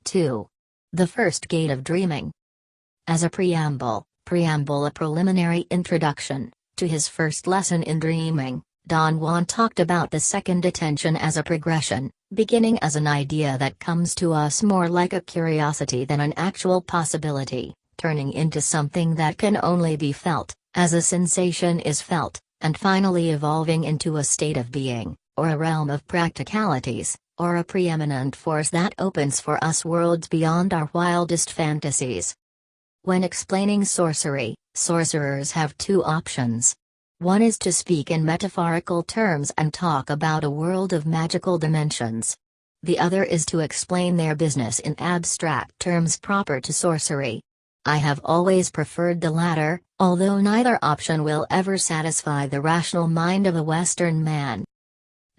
dreaming002. The first gate of dreaming. As a preamble, a preliminary introduction, to his first lesson in dreaming, Don Juan talked about the second attention as a progression, beginning as an idea that comes to us more like a curiosity than an actual possibility, turning into something that can only be felt, as a sensation is felt, and finally evolving into a state of being, or a realm of practicalities, or a preeminent force that opens for us worlds beyond our wildest fantasies. When explaining sorcery, sorcerers have two options. One is to speak in metaphorical terms and talk about a world of magical dimensions. The other is to explain their business in abstract terms proper to sorcery. I have always preferred the latter, although neither option will ever satisfy the rational mind of a Western man.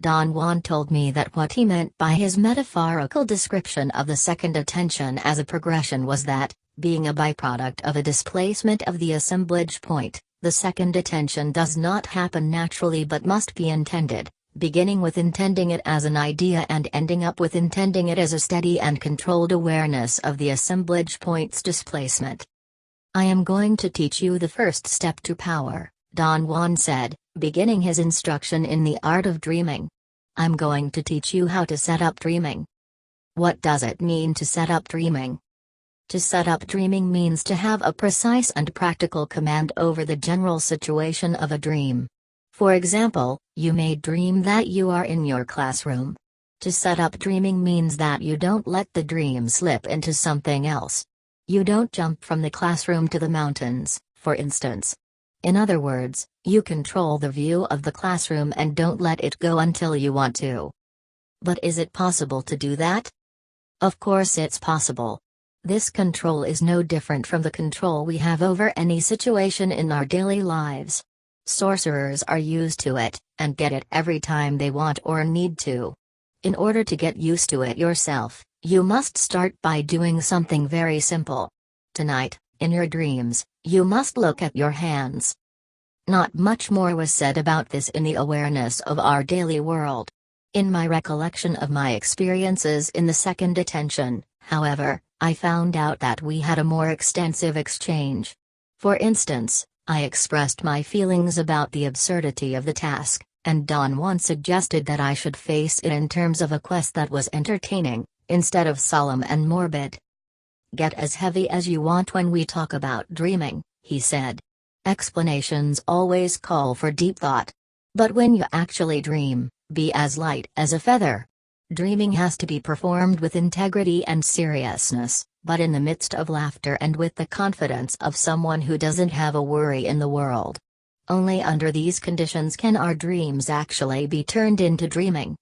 Don Juan told me that what he meant by his metaphorical description of the second attention as a progression was that, being a byproduct of a displacement of the assemblage point, the second attention does not happen naturally but must be intended, beginning with intending it as an idea and ending up with intending it as a steady and controlled awareness of the assemblage point's displacement. "I am going to teach you the first step to power," Don Juan said, beginning his instruction in the art of dreaming. "I'm going to teach you how to set up dreaming." What does it mean to set up dreaming? To set up dreaming means to have a precise and practical command over the general situation of a dream. For example, you may dream that you are in your classroom. To set up dreaming means that you don't let the dream slip into something else. You don't jump from the classroom to the mountains, for instance. In other words, you control the view of the classroom and don't let it go until you want to. But is it possible to do that? Of course it's possible. This control is no different from the control we have over any situation in our daily lives. Sorcerers are used to it, and get it every time they want or need to. In order to get used to it yourself, you must start by doing something very simple. Tonight, in your dreams, you must look at your hands. Not much more was said about this in the awareness of our daily world. In my recollection of my experiences in the second attention, however, I found out that we had a more extensive exchange. For instance, I expressed my feelings about the absurdity of the task, and Don Juan suggested that I should face it in terms of a quest that was entertaining, instead of solemn and morbid. "Get as heavy as you want when we talk about dreaming," he said. "Explanations always call for deep thought. But when you actually dream, be as light as a feather. Dreaming has to be performed with integrity and seriousness, but in the midst of laughter and with the confidence of someone who doesn't have a worry in the world. Only under these conditions can our dreams actually be turned into dreaming."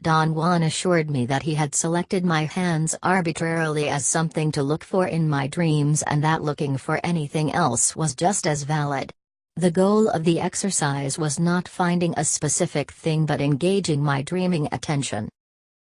Don Juan assured me that he had selected my hands arbitrarily as something to look for in my dreams and that looking for anything else was just as valid. The goal of the exercise was not finding a specific thing but engaging my dreaming attention.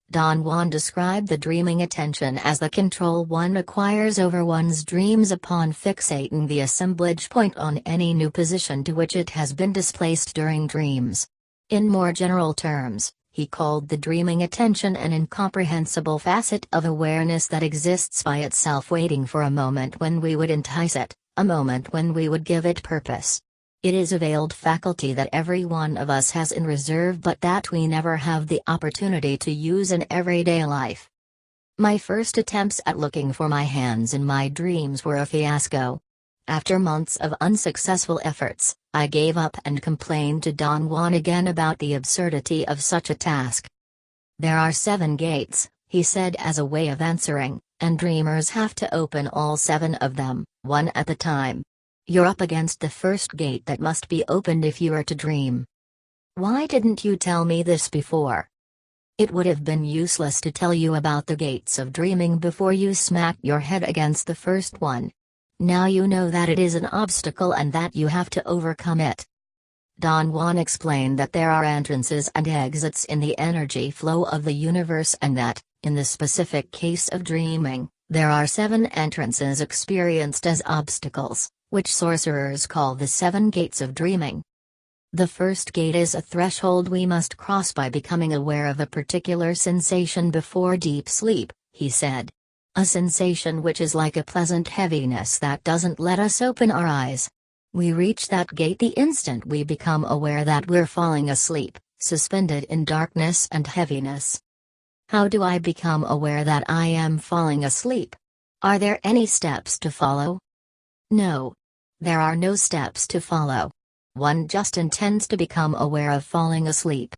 Don Juan described the dreaming attention as the control one acquires over one's dreams upon fixating the assemblage point on any new position to which it has been displaced during dreams. In more general terms, he called the dreaming attention an incomprehensible facet of awareness that exists by itself waiting for a moment when we would entice it, a moment when we would give it purpose. It is a veiled faculty that every one of us has in reserve but that we never have the opportunity to use in everyday life. My first attempts at looking for my hands in my dreams were a fiasco. After months of unsuccessful efforts, I gave up and complained to Don Juan again about the absurdity of such a task. "There are 7 gates," he said as a way of answering, "and dreamers have to open all 7 of them, one at a time. You're up against the first gate that must be opened if you are to dream. Why didn't you tell me this before?" It would have been useless to tell you about the gates of dreaming before you smacked your head against the first one. Now you know that it is an obstacle and that you have to overcome it. Don Juan explained that there are entrances and exits in the energy flow of the universe and that, in the specific case of dreaming, there are 7 entrances experienced as obstacles, which sorcerers call the 7 gates of dreaming. The first gate is a threshold we must cross by becoming aware of a particular sensation before deep sleep, he said. A sensation which is like a pleasant heaviness that doesn't let us open our eyes. We reach that gate the instant we become aware that we're falling asleep, suspended in darkness and heaviness. How do I become aware that I am falling asleep? Are there any steps to follow? No. There are no steps to follow. One just intends to become aware of falling asleep.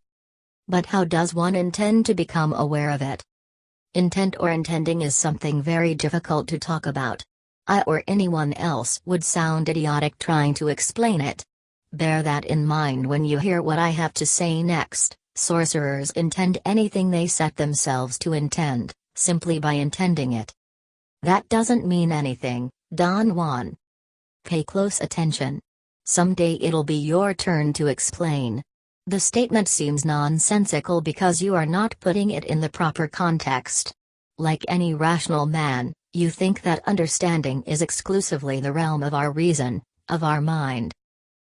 But how does one intend to become aware of it? Intent or intending is something very difficult to talk about. I or anyone else would sound idiotic trying to explain it. Bear that in mind when you hear what I have to say next. Sorcerers intend anything they set themselves to intend, simply by intending it. That doesn't mean anything, Don Juan. Pay close attention. Someday it'll be your turn to explain. The statement seems nonsensical because you are not putting it in the proper context. Like any rational man, you think that understanding is exclusively the realm of our reason, of our mind.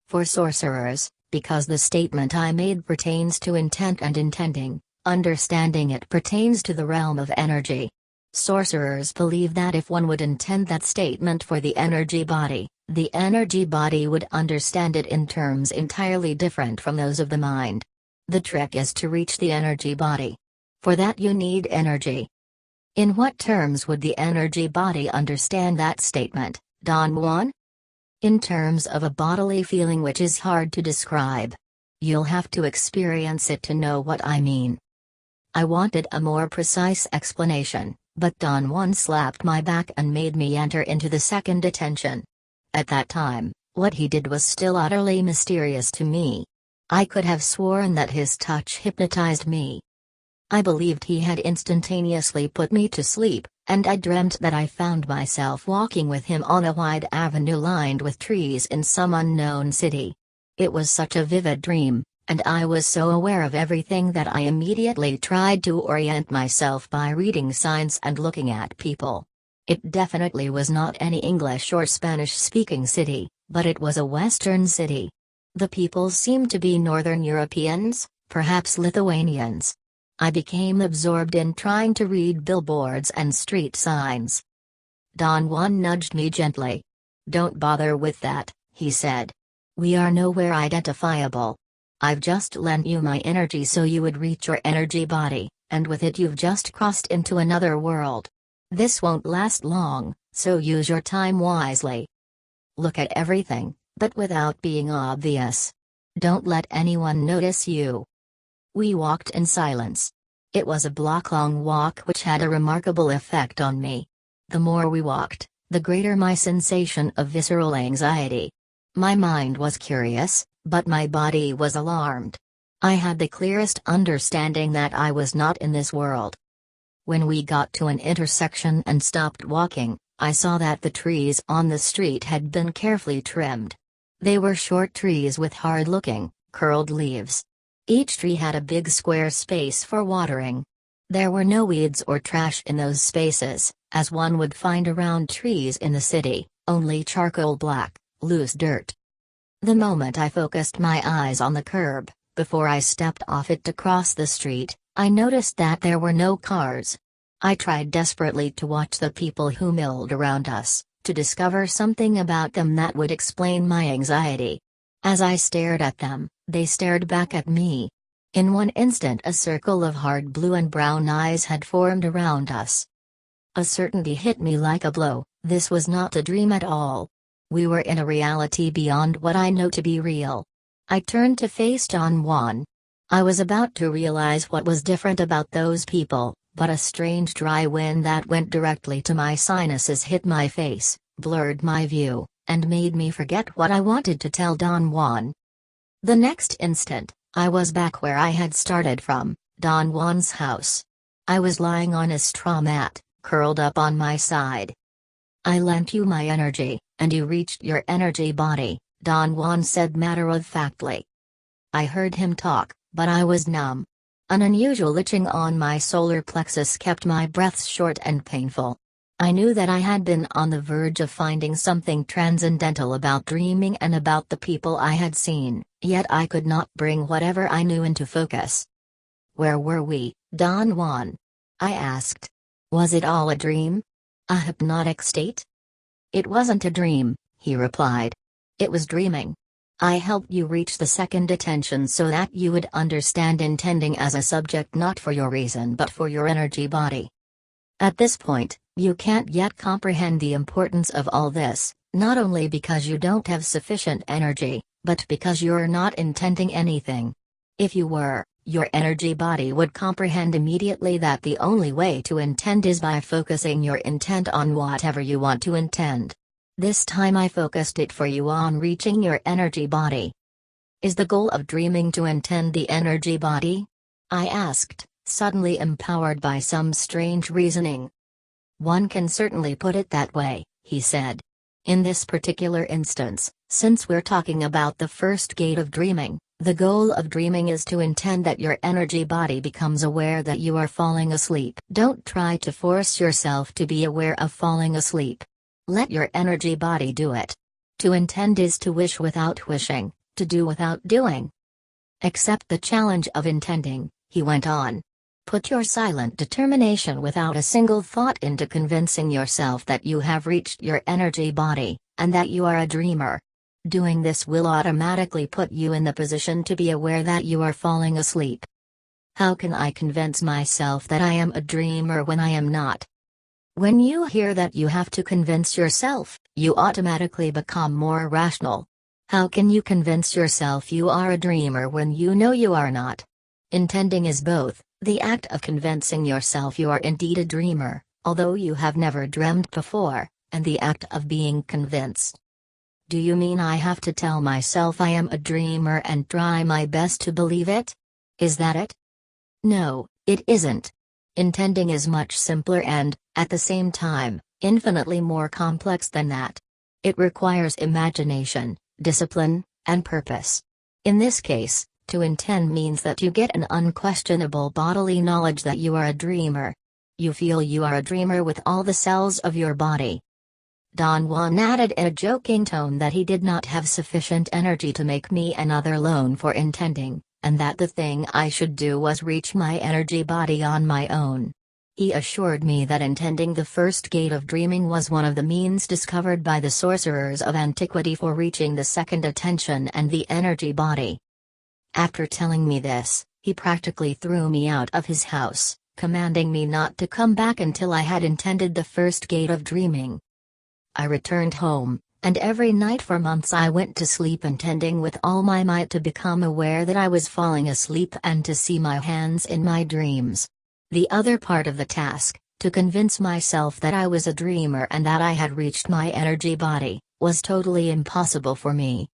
For sorcerers, because the statement I made pertains to intent and intending, understanding it pertains to the realm of energy. Sorcerers believe that if one would intend that statement for the energy body would understand it in terms entirely different from those of the mind. The trick is to reach the energy body. For that you need energy. In what terms would the energy body understand that statement, Don Juan? In terms of a bodily feeling which is hard to describe. You'll have to experience it to know what I mean. I wanted a more precise explanation, but Don Juan slapped my back and made me enter into the second attention. At that time, what he did was still utterly mysterious to me. I could have sworn that his touch hypnotized me. I believed he had instantaneously put me to sleep, and I dreamt that I found myself walking with him on a wide avenue lined with trees in some unknown city. It was such a vivid dream, and I was so aware of everything that I immediately tried to orient myself by reading signs and looking at people. It definitely was not any English or Spanish-speaking city, but it was a Western city. The people seemed to be Northern Europeans, perhaps Lithuanians. I became absorbed in trying to read billboards and street signs. Don Juan nudged me gently. "Don't bother with that," he said. "We are nowhere identifiable. I've just lent you my energy so you would reach your energy body, and with it you've just crossed into another world. This won't last long, so use your time wisely. Look at everything, but without being obvious. Don't let anyone notice you." We walked in silence. It was a block-long walk which had a remarkable effect on me. The more we walked, the greater my sensation of visceral anxiety. My mind was curious, but my body was alarmed. I had the clearest understanding that I was not in this world. When we got to an intersection and stopped walking, I saw that the trees on the street had been carefully trimmed. They were short trees with hard-looking, curled leaves. Each tree had a big square space for watering. There were no weeds or trash in those spaces, as one would find around trees in the city, only charcoal black, loose dirt. The moment I focused my eyes on the curb, before I stepped off it to cross the street, I noticed that there were no cars. I tried desperately to watch the people who milled around us, to discover something about them that would explain my anxiety. As I stared at them, they stared back at me. In one instant a circle of hard blue and brown eyes had formed around us. A certainty hit me like a blow. This was not a dream at all. We were in a reality beyond what I know to be real. I turned to face Don Juan. I was about to realize what was different about those people, but a strange dry wind that went directly to my sinuses hit my face, blurred my view, and made me forget what I wanted to tell Don Juan. The next instant, I was back where I had started from, Don Juan's house. I was lying on a straw mat, curled up on my side. "I lent you my energy, and you reached your energy body," Don Juan said matter-of-factly. I heard him talk, but I was numb. An unusual itching on my solar plexus kept my breaths short and painful. I knew that I had been on the verge of finding something transcendental about dreaming and about the people I had seen, yet I could not bring whatever I knew into focus. "Where were we, Don Juan?" I asked. "Was it all a dream?" A hypnotic state? It wasn't a dream, he replied. It was dreaming. I helped you reach the second attention so that you would understand intending as a subject not for your reason but for your energy body. At this point, you can't yet comprehend the importance of all this, not only because you don't have sufficient energy, but because you're not intending anything. If you were, your energy body would comprehend immediately that the only way to intend is by focusing your intent on whatever you want to intend. This time I focused it for you on reaching your energy body. Is the goal of dreaming to intend the energy body? I asked, suddenly empowered by some strange reasoning. One can certainly put it that way, he said. In this particular instance, since we're talking about the first gate of dreaming, the goal of dreaming is to intend that your energy body becomes aware that you are falling asleep. Don't try to force yourself to be aware of falling asleep. Let your energy body do it. To intend is to wish without wishing, to do without doing. Accept the challenge of intending, he went on. Put your silent determination without a single thought into convincing yourself that you have reached your energy body, and that you are a dreamer. Doing this will automatically put you in the position to be aware that you are falling asleep. How can I convince myself that I am a dreamer when I am not? When you hear that you have to convince yourself, you automatically become more rational. How can you convince yourself you are a dreamer when you know you are not? Intending is both the act of convincing yourself you are indeed a dreamer, although you have never dreamed before, and the act of being convinced. Do you mean I have to tell myself I am a dreamer and try my best to believe it? Is that it? No, it isn't. Intending is much simpler and, at the same time, infinitely more complex than that. It requires imagination, discipline, and purpose. In this case, to intend means that you get an unquestionable bodily knowledge that you are a dreamer. You feel you are a dreamer with all the cells of your body. Don Juan added in a joking tone that he did not have sufficient energy to make me another loan for intending, and that the thing I should do was reach my energy body on my own. He assured me that intending the first gate of dreaming was one of the means discovered by the sorcerers of antiquity for reaching the second attention and the energy body. After telling me this, he practically threw me out of his house, commanding me not to come back until I had intended the first gate of dreaming. I returned home, and every night for months I went to sleep intending with all my might to become aware that I was falling asleep and to see my hands in my dreams. The other part of the task, to convince myself that I was a dreamer and that I had reached my energy body, was totally impossible for me.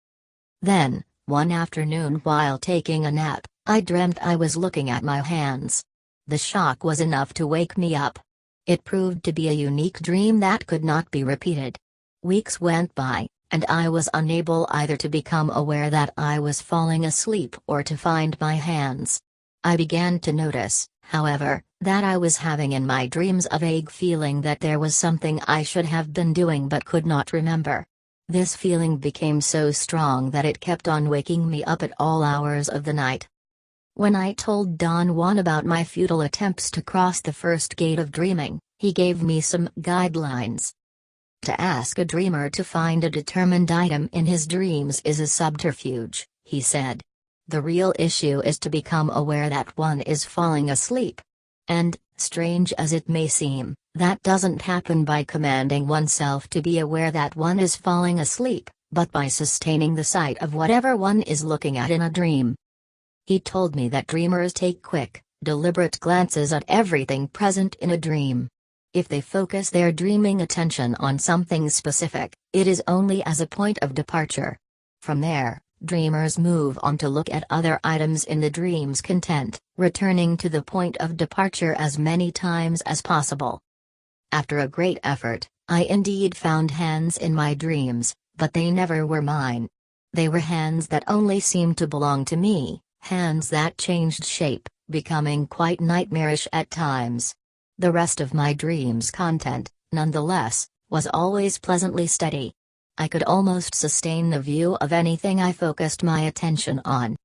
Then, one afternoon while taking a nap, I dreamt I was looking at my hands. The shock was enough to wake me up. It proved to be a unique dream that could not be repeated. Weeks went by, and I was unable either to become aware that I was falling asleep or to find my hands. I began to notice, however, that I was having in my dreams a vague feeling that there was something I should have been doing but could not remember. This feeling became so strong that it kept on waking me up at all hours of the night. When I told Don Juan about my futile attempts to cross the first gate of dreaming, he gave me some guidelines. To ask a dreamer to find a determined item in his dreams is a subterfuge, he said. The real issue is to become aware that one is falling asleep. And, strange as it may seem, that doesn't happen by commanding oneself to be aware that one is falling asleep, but by sustaining the sight of whatever one is looking at in a dream. He told me that dreamers take quick, deliberate glances at everything present in a dream. If they focus their dreaming attention on something specific, it is only as a point of departure. From there, dreamers move on to look at other items in the dream's content, returning to the point of departure as many times as possible. After a great effort, I indeed found hands in my dreams, but they never were mine. They were hands that only seemed to belong to me, hands that changed shape, becoming quite nightmarish at times. The rest of my dream's content, nonetheless, was always pleasantly steady. I could almost sustain the view of anything I focused my attention on.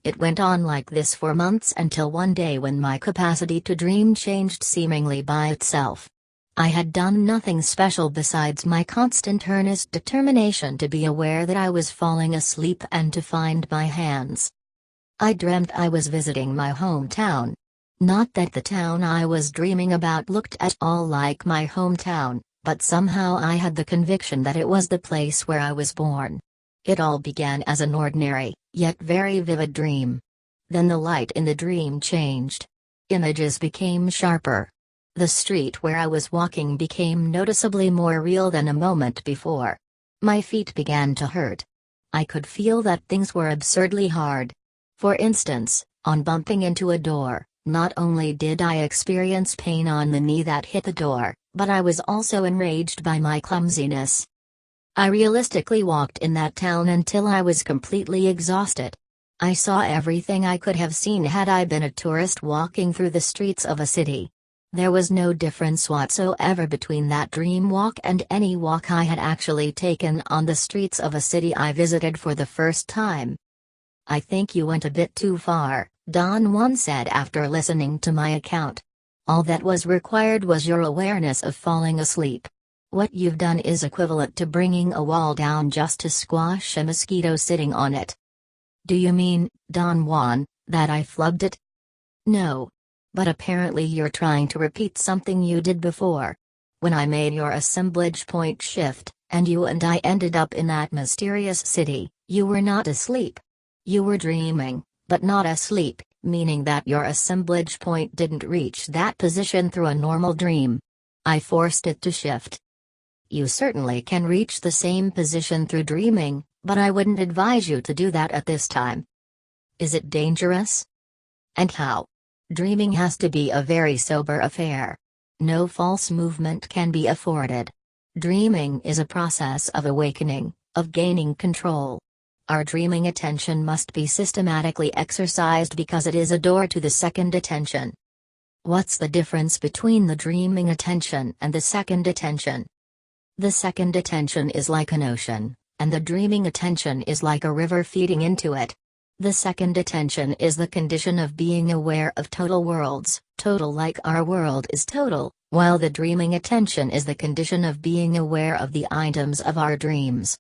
It went on like this for months until one day when my capacity to dream changed seemingly by itself. I had done nothing special besides my constant earnest determination to be aware that I was falling asleep and to find my hands. I dreamt I was visiting my hometown. Not that the town I was dreaming about looked at all like my hometown, but somehow I had the conviction that it was the place where I was born. It all began as an ordinary, yet very vivid dream. Then the light in the dream changed. Images became sharper. The street where I was walking became noticeably more real than a moment before. My feet began to hurt. I could feel that things were absurdly hard. For instance, on bumping into a door, not only did I experience pain on the knee that hit the door, but I was also enraged by my clumsiness. I realistically walked in that town until I was completely exhausted. I saw everything I could have seen had I been a tourist walking through the streets of a city. There was no difference whatsoever between that dream walk and any walk I had actually taken on the streets of a city I visited for the first time. "I think you went a bit too far," Don Juan said after listening to my account. "All that was required was your awareness of falling asleep. What you've done is equivalent to bringing a wall down just to squash a mosquito sitting on it." "Do you mean, Don Juan, that I flubbed it?" "No. But apparently you're trying to repeat something you did before. When I made your assemblage point shift, and you and I ended up in that mysterious city, you were not asleep. You were dreaming, but not asleep, meaning that your assemblage point didn't reach that position through a normal dream. I forced it to shift." "You certainly can reach the same position through dreaming, but I wouldn't advise you to do that at this time." "Is it dangerous?" "And how? Dreaming has to be a very sober affair. No false movement can be afforded. Dreaming is a process of awakening, of gaining control. Our dreaming attention must be systematically exercised because it is a door to the second attention." "What's the difference between the dreaming attention and the second attention?" "The second attention is like an ocean, and the dreaming attention is like a river feeding into it. The second attention is the condition of being aware of total worlds, total like our world is total, while the dreaming attention is the condition of being aware of the items of our dreams."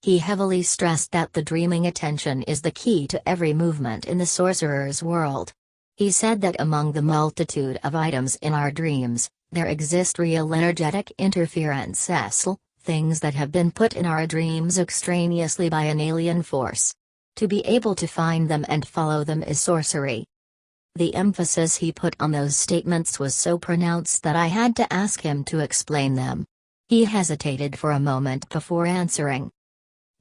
He heavily stressed that the dreaming attention is the key to every movement in the sorcerer's world. He said that among the multitude of items in our dreams, there exist real energetic interferences, things that have been put in our dreams extraneously by an alien force. To be able to find them and follow them is sorcery. The emphasis he put on those statements was so pronounced that I had to ask him to explain them. He hesitated for a moment before answering.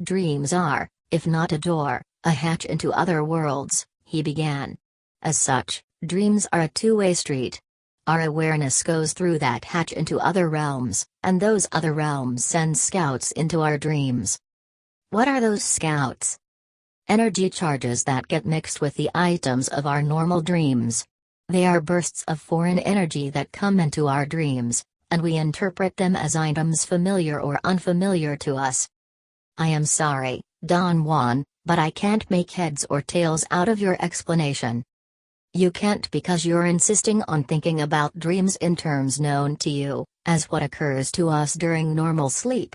"Dreams are, if not a door, a hatch into other worlds," he began. "As such, dreams are a two-way street. Our awareness goes through that hatch into other realms, and those other realms send scouts into our dreams." "What are those scouts?" "Energy charges that get mixed with the items of our normal dreams. They are bursts of foreign energy that come into our dreams, and we interpret them as items familiar or unfamiliar to us." "I am sorry, Don Juan, but I can't make heads or tails out of your explanation." "You can't because you're insisting on thinking about dreams in terms known to you, as what occurs to us during normal sleep.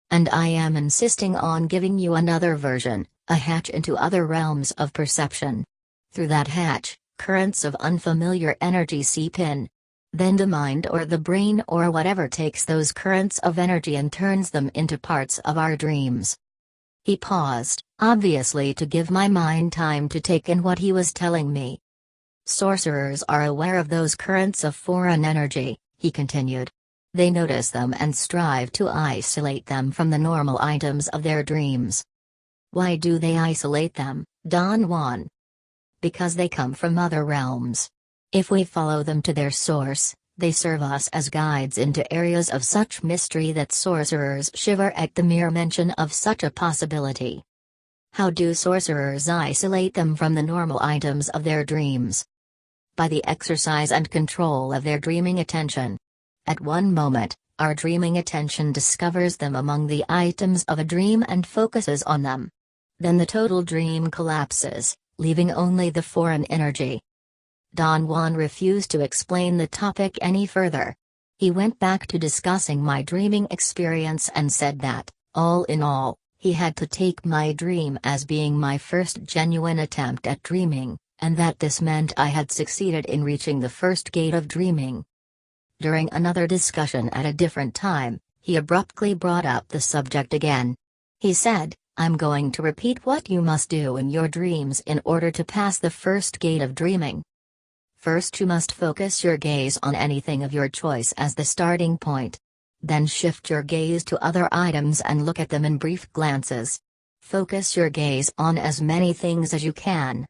And I am insisting on giving you another version, a hatch into other realms of perception. Through that hatch, currents of unfamiliar energy seep in. Then the mind or the brain or whatever takes those currents of energy and turns them into parts of our dreams." He paused, obviously to give my mind time to take in what he was telling me. "Sorcerers are aware of those currents of foreign energy," he continued. "They notice them and strive to isolate them from the normal items of their dreams." "Why do they isolate them, Don Juan?" "Because they come from other realms. If we follow them to their source, they serve us as guides into areas of such mystery that sorcerers shiver at the mere mention of such a possibility." "How do sorcerers isolate them from the normal items of their dreams?" "By the exercise and control of their dreaming attention. At one moment, our dreaming attention discovers them among the items of a dream and focuses on them. Then the total dream collapses, leaving only the foreign energy." Don Juan refused to explain the topic any further. He went back to discussing my dreaming experience and said that, all in all, he had to take my dream as being my first genuine attempt at dreaming, and that this meant I had succeeded in reaching the first gate of dreaming. During another discussion at a different time, he abruptly brought up the subject again. He said, "I'm going to repeat what you must do in your dreams in order to pass the first gate of dreaming. First, you must focus your gaze on anything of your choice as the starting point. Then shift your gaze to other items and look at them in brief glances. Focus your gaze on as many things as you can.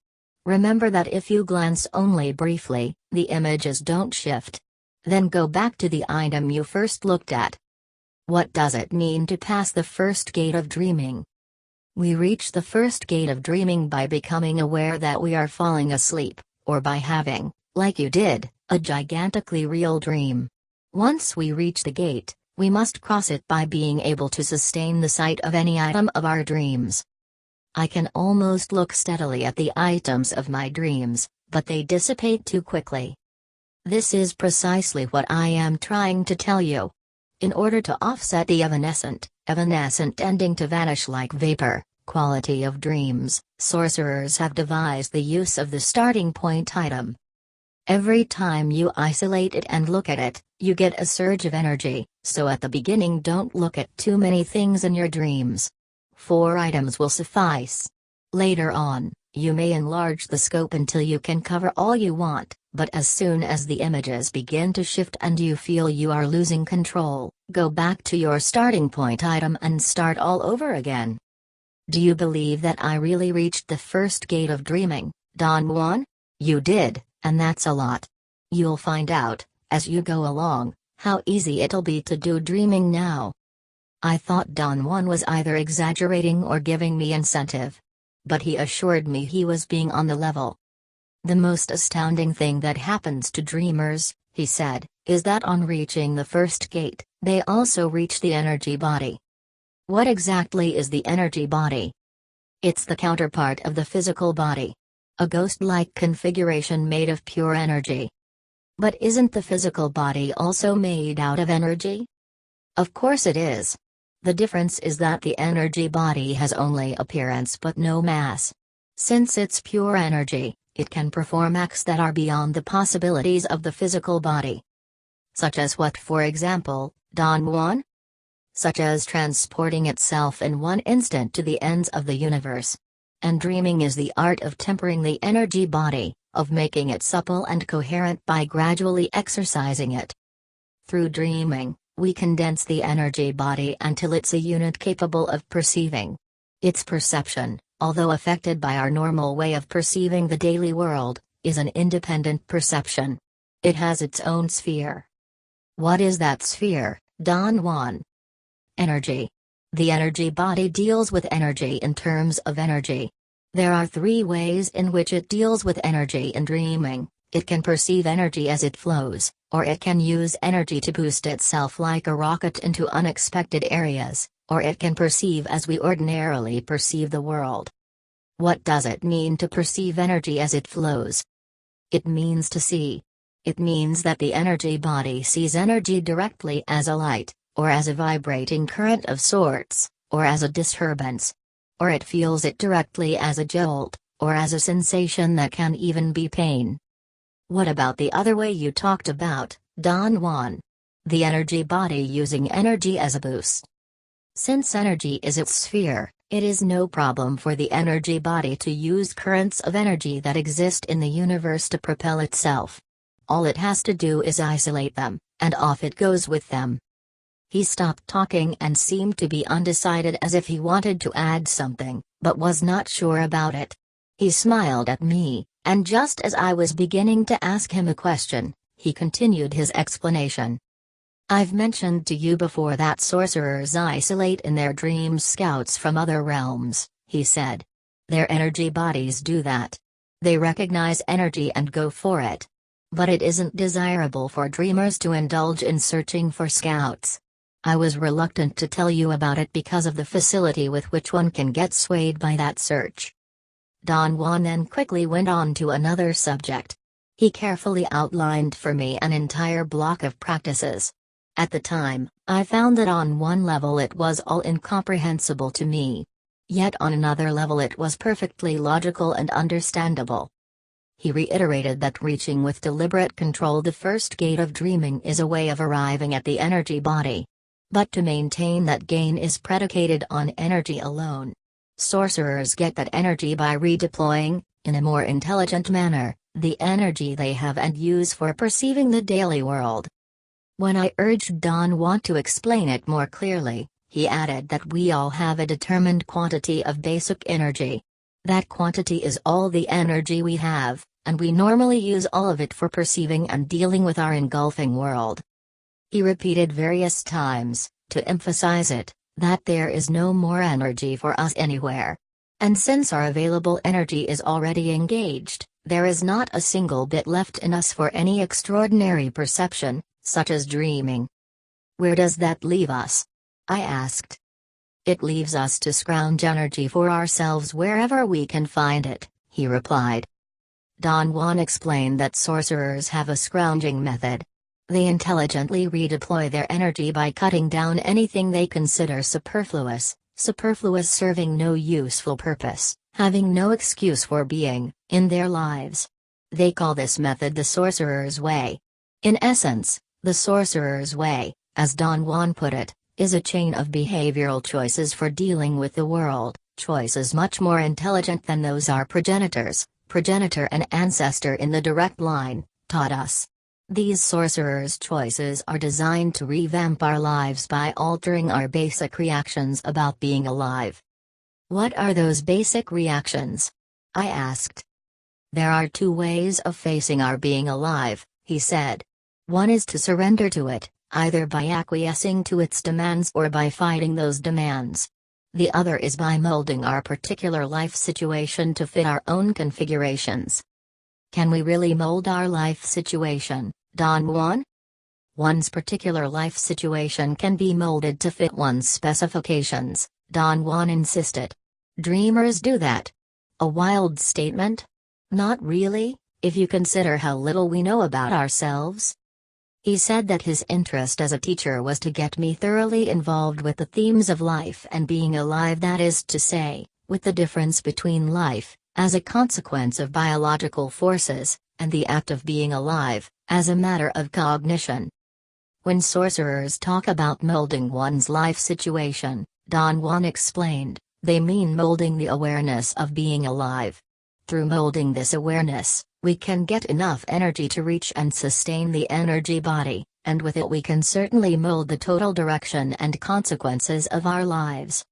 Remember that if you glance only briefly, the images don't shift. Then go back to the item you first looked at." What does it mean to pass the first gate of dreaming? We reach the first gate of dreaming by becoming aware that we are falling asleep, or by having, like you did, a gigantically real dream. Once we reach the gate, we must cross it by being able to sustain the sight of any item of our dreams. I can almost look steadily at the items of my dreams, but they dissipate too quickly. This is precisely what I am trying to tell you. In order to offset the evanescent tending to vanish like vapor, quality of dreams, sorcerers have devised the use of the starting point item. Every time you isolate it and look at it, you get a surge of energy, so at the beginning don't look at too many things in your dreams. 4 items will suffice. Later on, you may enlarge the scope until you can cover all you want, but as soon as the images begin to shift and you feel you are losing control, go back to your starting point item and start all over again. Do you believe that I really reached the first gate of dreaming, Don Juan? You did, and that's a lot. You'll find out, as you go along, how easy it'll be to do dreaming now. I thought Don Juan was either exaggerating or giving me incentive. But he assured me he was being on the level. The most astounding thing that happens to dreamers, he said, is that on reaching the first gate, they also reach the energy body. What exactly is the energy body? It's the counterpart of the physical body. A ghost-like configuration made of pure energy. But isn't the physical body also made out of energy? Of course it is. The difference is that the energy body has only appearance but no mass. Since it's pure energy, it can perform acts that are beyond the possibilities of the physical body. Such as what, for example, Don Juan? Such as transporting itself in one instant to the ends of the universe. And dreaming is the art of tempering the energy body, of making it supple and coherent by gradually exercising it. Through dreaming, we condense the energy body until it's a unit capable of perceiving. Its perception, although affected by our normal way of perceiving the daily world, is an independent perception. It has its own sphere. What is that sphere, Don Juan? Energy. The energy body deals with energy in terms of energy. There are 3 ways in which it deals with energy in dreaming. It can perceive energy as it flows, or it can use energy to boost itself like a rocket into unexpected areas, or it can perceive as we ordinarily perceive the world. What does it mean to perceive energy as it flows? It means to see. It means that the energy body sees energy directly as a light, or as a vibrating current of sorts, or as a disturbance. Or it feels it directly as a jolt, or as a sensation that can even be pain. What about the other way you talked about, Don Juan? The energy body using energy as a boost. Since energy is its sphere, it is no problem for the energy body to use currents of energy that exist in the universe to propel itself. All it has to do is isolate them, and off it goes with them. He stopped talking and seemed to be undecided, as if he wanted to add something, but was not sure about it. He smiled at me, and just as I was beginning to ask him a question, he continued his explanation. I've mentioned to you before that sorcerers isolate in their dreams scouts from other realms, he said. Their energy bodies do that. They recognize energy and go for it. But it isn't desirable for dreamers to indulge in searching for scouts. I was reluctant to tell you about it because of the facility with which one can get swayed by that search. Don Juan then quickly went on to another subject. He carefully outlined for me an entire block of practices, At the time, I found that on one level it was all incomprehensible to me. Yet on another level it was perfectly logical and understandable. He reiterated that reaching with deliberate control the first gate of dreaming is a way of arriving at the energy body. But to maintain that gain is predicated on energy alone. Sorcerers get that energy by redeploying, in a more intelligent manner, the energy they have and use for perceiving the daily world. When I urged Don Juan to explain it more clearly, he added that we all have a determined quantity of basic energy. That quantity is all the energy we have, and we normally use all of it for perceiving and dealing with our engulfing world. He repeated various times, to emphasize it, that there is no more energy for us anywhere. And since our available energy is already engaged, there is not a single bit left in us for any extraordinary perception, such as dreaming. Where does that leave us? I asked. It leaves us to scrounge energy for ourselves wherever we can find it, he replied. Don Juan explained that sorcerers have a scrounging method. They intelligently redeploy their energy by cutting down anything they consider superfluous serving no useful purpose, having no excuse for being, in their lives. They call this method the sorcerer's way. In essence, the sorcerer's way, as Don Juan put it, is a chain of behavioral choices for dealing with the world, choices much more intelligent than those our progenitor and ancestor in the direct line, taught us. These sorcerers' choices are designed to revamp our lives by altering our basic reactions about being alive. What are those basic reactions? I asked. There are two ways of facing our being alive, he said. One is to surrender to it, either by acquiescing to its demands or by fighting those demands. The other is by molding our particular life situation to fit our own configurations. Can we really mold our life situation, Don Juan? One's particular life situation can be molded to fit one's specifications, Don Juan insisted. Dreamers do that. A wild statement? Not really, if you consider how little we know about ourselves. He said that his interest as a teacher was to get me thoroughly involved with the themes of life and being alive, that is to say, with the difference between life, as a consequence of biological forces, and the act of being alive, as a matter of cognition. When sorcerers talk about molding one's life situation, Don Juan explained, they mean molding the awareness of being alive. Through molding this awareness, we can get enough energy to reach and sustain the energy body, and with it we can certainly mold the total direction and consequences of our lives.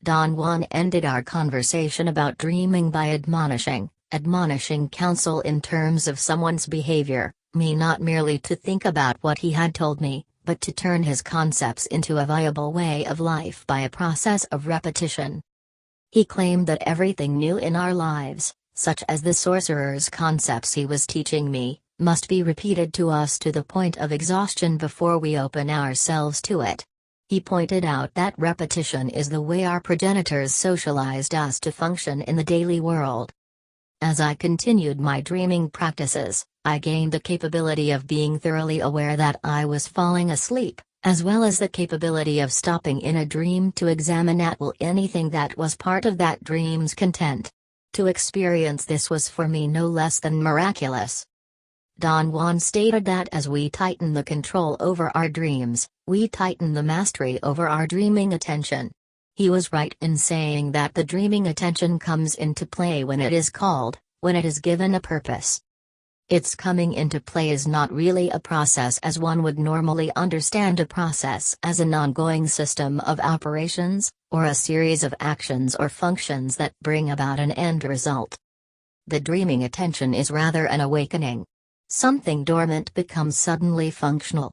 Don Juan ended our conversation about dreaming by admonishing counsel in terms of someone's behavior, me not merely to think about what he had told me, but to turn his concepts into a viable way of life by a process of repetition. He claimed that everything new in our lives, such as the sorcerer's concepts he was teaching me, must be repeated to us to the point of exhaustion before we open ourselves to it. He pointed out that repetition is the way our progenitors socialized us to function in the daily world. As I continued my dreaming practices, I gained the capability of being thoroughly aware that I was falling asleep, as well as the capability of stopping in a dream to examine at will anything that was part of that dream's content. To experience this was for me no less than miraculous. Don Juan stated that as we tighten the control over our dreams, we tighten the mastery over our dreaming attention. He was right in saying that the dreaming attention comes into play when it is called, when it is given a purpose. Its coming into play is not really a process as one would normally understand a process as an ongoing system of operations, or a series of actions or functions that bring about an end result. The dreaming attention is rather an awakening. Something dormant becomes suddenly functional.